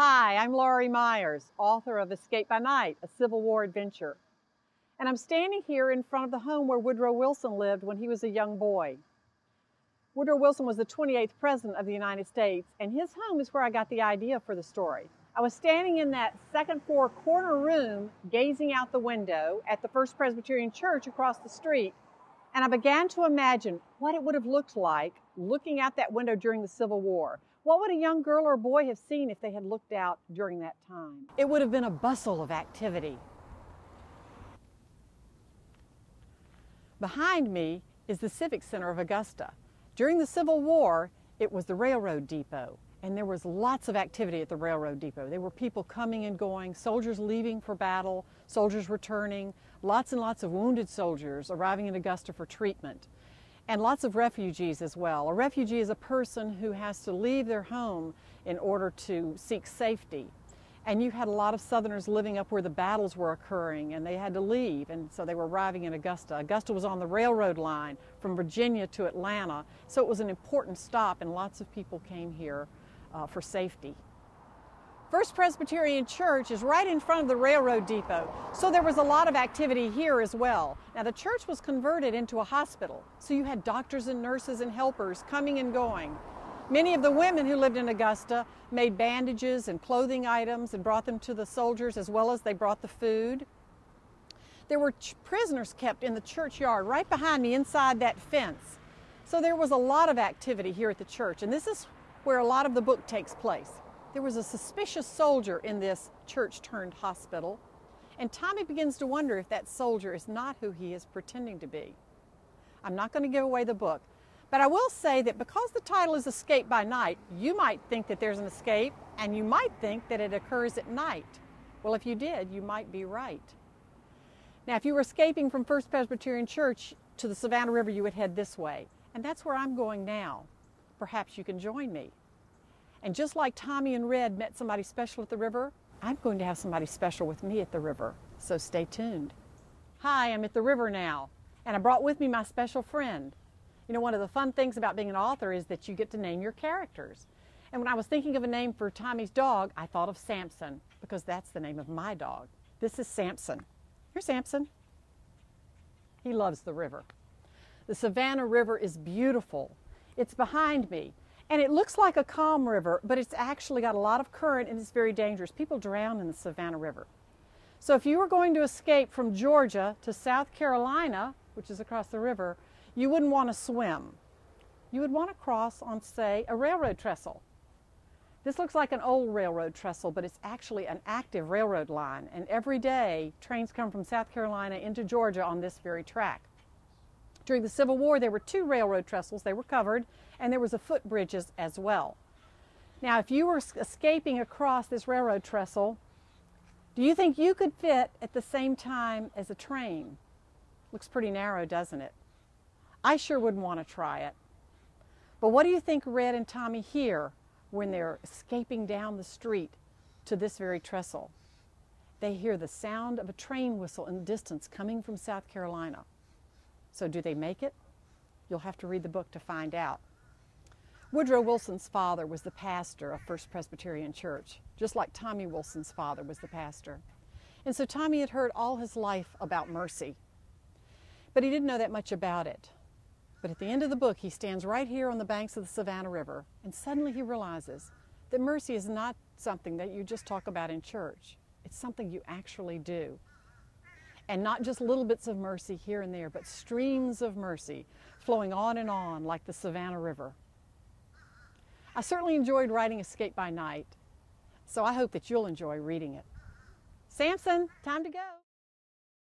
Hi, I'm LaurieMyers, author of Escape by Night, a Civil War adventure. And I'm standing here in front of the home where Woodrow Wilson lived when he was a young boy. Woodrow Wilson was the 28th President of the United States, and his home is where I got the idea for the story. I was standing in that second floor corner room, gazing out the window at the First Presbyterian Church across the street, and I began to imagine what it would have looked like looking out that window during the Civil War. What would a young girl or boy have seen if they had looked out during that time? It would have been a bustle of activity. Behind me is the Civic Center of Augusta. During the Civil War, it was the railroad depot, and there was lots of activity at the railroad depot. There were people coming and going, soldiers leaving for battle, soldiers returning, lots and lots of wounded soldiers arriving in Augusta for treatment, and lots of refugees as well. A refugee is a person who has to leave their home in order to seek safety. And you had a lot of Southerners living up where the battles were occurring, and they had to leave, and so they were arriving in Augusta. Augusta was on the railroad line from Virginia to Atlanta, so it was an important stop, and lots of people came here for safety. First Presbyterian Church is right in front of the railroad depot, so there was a lot of activity here as well. Now, the church was converted into a hospital, so you had doctors and nurses and helpers coming and going. Many of the women who lived in Augusta made bandages and clothing items and brought them to the soldiers, as well as they brought the food. There were prisoners kept in the churchyard right behind me inside that fence. So there was a lot of activity here at the church, and this is where a lot of the book takes place. There was a suspicious soldier in this church-turned-hospital, and Tommy begins to wonder if that soldier is not who he is pretending to be. I'm not going to give away the book, but I will say that because the title is Escape by Night, you might think that there's an escape, and you might think that it occurs at night. Well, if you did, you might be right. Now, if you were escaping from First Presbyterian Church to the Savannah River, you would head this way, and that's where I'm going now. Perhaps you can join me. And just like Tommy and Red met somebody special at the river, I'm going to have somebody special with me at the river, so stay tuned. Hi, I'm at the river now, and I brought with me my special friend. You know, one of the fun things about being an author is that you get to name your characters. And when I was thinking of a name for Tommy's dog, I thought of Samson, because that's the name of my dog. This is Samson. Here's Samson. He loves the river. The Savannah River is beautiful. It's behind me. And it looks like a calm river, but it's actually got a lot of current and it's very dangerous. People drown in the Savannah River. So if you were going to escape from Georgia to South Carolina, which is across the river, you wouldn't want to swim. You would want to cross on, say, a railroad trestle. This looks like an old railroad trestle, but it's actually an active railroad line. And every day, trains come from South Carolina into Georgia on this very track. During the Civil War, there were 2 railroad trestles. They were covered, and there was a footbridge as well. Now, if you were escaping across this railroad trestle, do you think you could fit at the same time as a train? Looks pretty narrow, doesn't it? I sure wouldn't want to try it. But what do you think Red and Tommy hear when they're escaping down the street to this very trestle? They hear the sound of a train whistle in the distance coming from South Carolina. So do they make it? You'll have to read the book to find out. Woodrow Wilson's father was the pastor of First Presbyterian Church, just like Tommy Wilson's father was the pastor. And so Tommy had heard all his life about mercy, but he didn't know that much about it. But at the end of the book, he stands right here on the banks of the Savannah River, and suddenly he realizes that mercy is not something that you just talk about in church. It's something you actually do. And not just little bits of mercy here and there, but streams of mercy flowing on and on like the Savannah River. I certainly enjoyed writing Escape by Night, so I hope that you'll enjoy reading it. Samson, time to go.